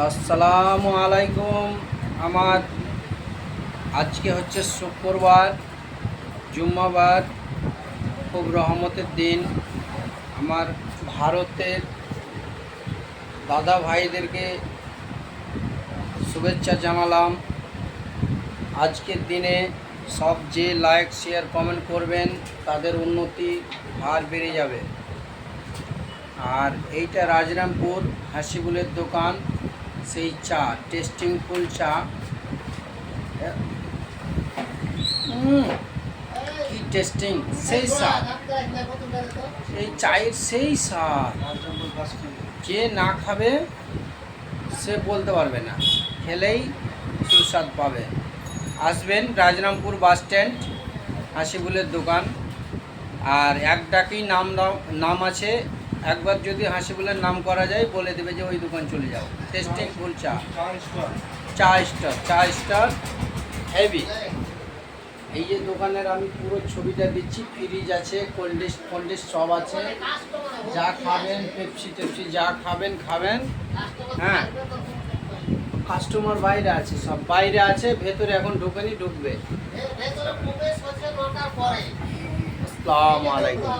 আসসালামু আলাইকুম। আমার আজকে হচ্ছে শুক্রবার, জুম্মাবার, খুব রহমতের দিন। আমার ভারতের দাদা ভাইদেরকে শুভেচ্ছা জানালাম। আজকের দিনে সব যে লাইক শেয়ার কমেন্ট করবেন তাদের উন্নতি আর বেড়ে যাবে। আর এইটা রাজরামপুর হাসিবুলের দোকান, সেই চা টেস্টিং ফুল চা। কি টেস্টিং, সেই স্বাদ, এই চায়ের সেই স্বাদ যে না খাবে সে বলতে পারবে না, খেলেই সুস্বাদ পাবে। আসবেন রাজরামপুর বাস স্ট্যান্ড, হাসিবুলের দোকান। আর এক ডাকেই নাম আছে, একবার যদি হাসিবুলের নাম করা যায় বলে দেবে যে ওই দোকান চলে যাও। টেস্টিং ফুল চা, চা স্টার হেভি। এই যে দোকানের আমি পুরো ছবিটা দিচ্ছি, ফ্রিজ আছে, কোল্ড ড্রিঙ্কস সব আছে। যা খাবেন, পেপসি টেপসি যা খাবেন খাবেন। হ্যাঁ, কাস্টমার বাইরে আছে, সব বাইরে আছে, ভেতরে এখন ঢুকেনি, ঢুকবে। আসসালামু আলাইকুম।